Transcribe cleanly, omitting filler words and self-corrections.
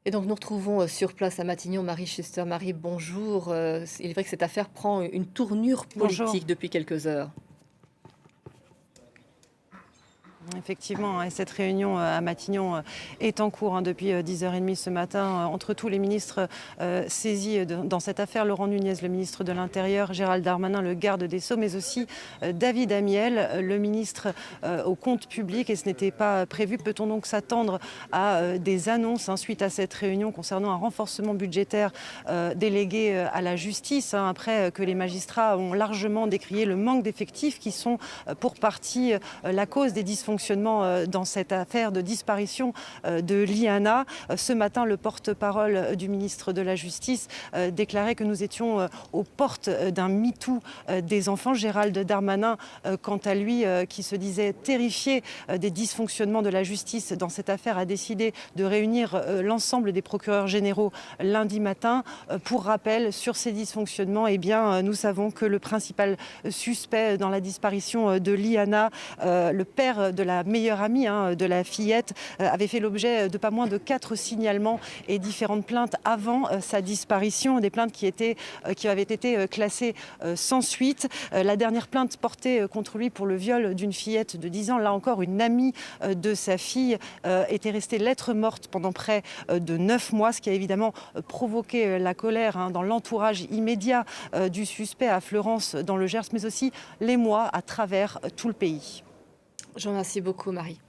Et donc nous retrouvons sur place à Matignon Marie Schuster. Marie, bonjour. Il est vrai que cette affaire prend une tournure Bonjour. politique depuis quelques heures. Effectivement, et cette réunion à Matignon est en cours depuis 10h30 ce matin entre tous les ministres saisis dans cette affaire. Laurent Nunez, le ministre de l'Intérieur, Gérald Darmanin, le garde des Sceaux, mais aussi David Amiel, le ministre au compte public. Et ce n'était pas prévu. Peut-on donc s'attendre à des annonces suite à cette réunion concernant un renforcement budgétaire délégué à la justice, après que les magistrats ont largement décrié le manque d'effectifs qui sont pour partie la cause des dysfonctionnements dans cette affaire de disparition de Liana. Ce matin, le porte-parole du ministre de la Justice déclarait que nous étions aux portes d'un MeToo des enfants. Gérald Darmanin, quant à lui, qui se disait terrifié des dysfonctionnements de la justice dans cette affaire, a décidé de réunir l'ensemble des procureurs généraux lundi matin. Pour rappel, sur ces dysfonctionnements, nous savons que le principal suspect dans la disparition de Liana, le père de la meilleure amie de la fillette, avait fait l'objet de pas moins de 4 signalements et différentes plaintes avant sa disparition, des plaintes qui avaient été classées sans suite. La dernière plainte portée contre lui pour le viol d'une fillette de 10 ans, là encore une amie de sa fille, était restée lettre morte pendant près de 9 mois, ce qui a évidemment provoqué la colère dans l'entourage immédiat du suspect à Fleurance dans le Gers, mais aussi l'émoi à travers tout le pays. Je vous remercie beaucoup, Marie.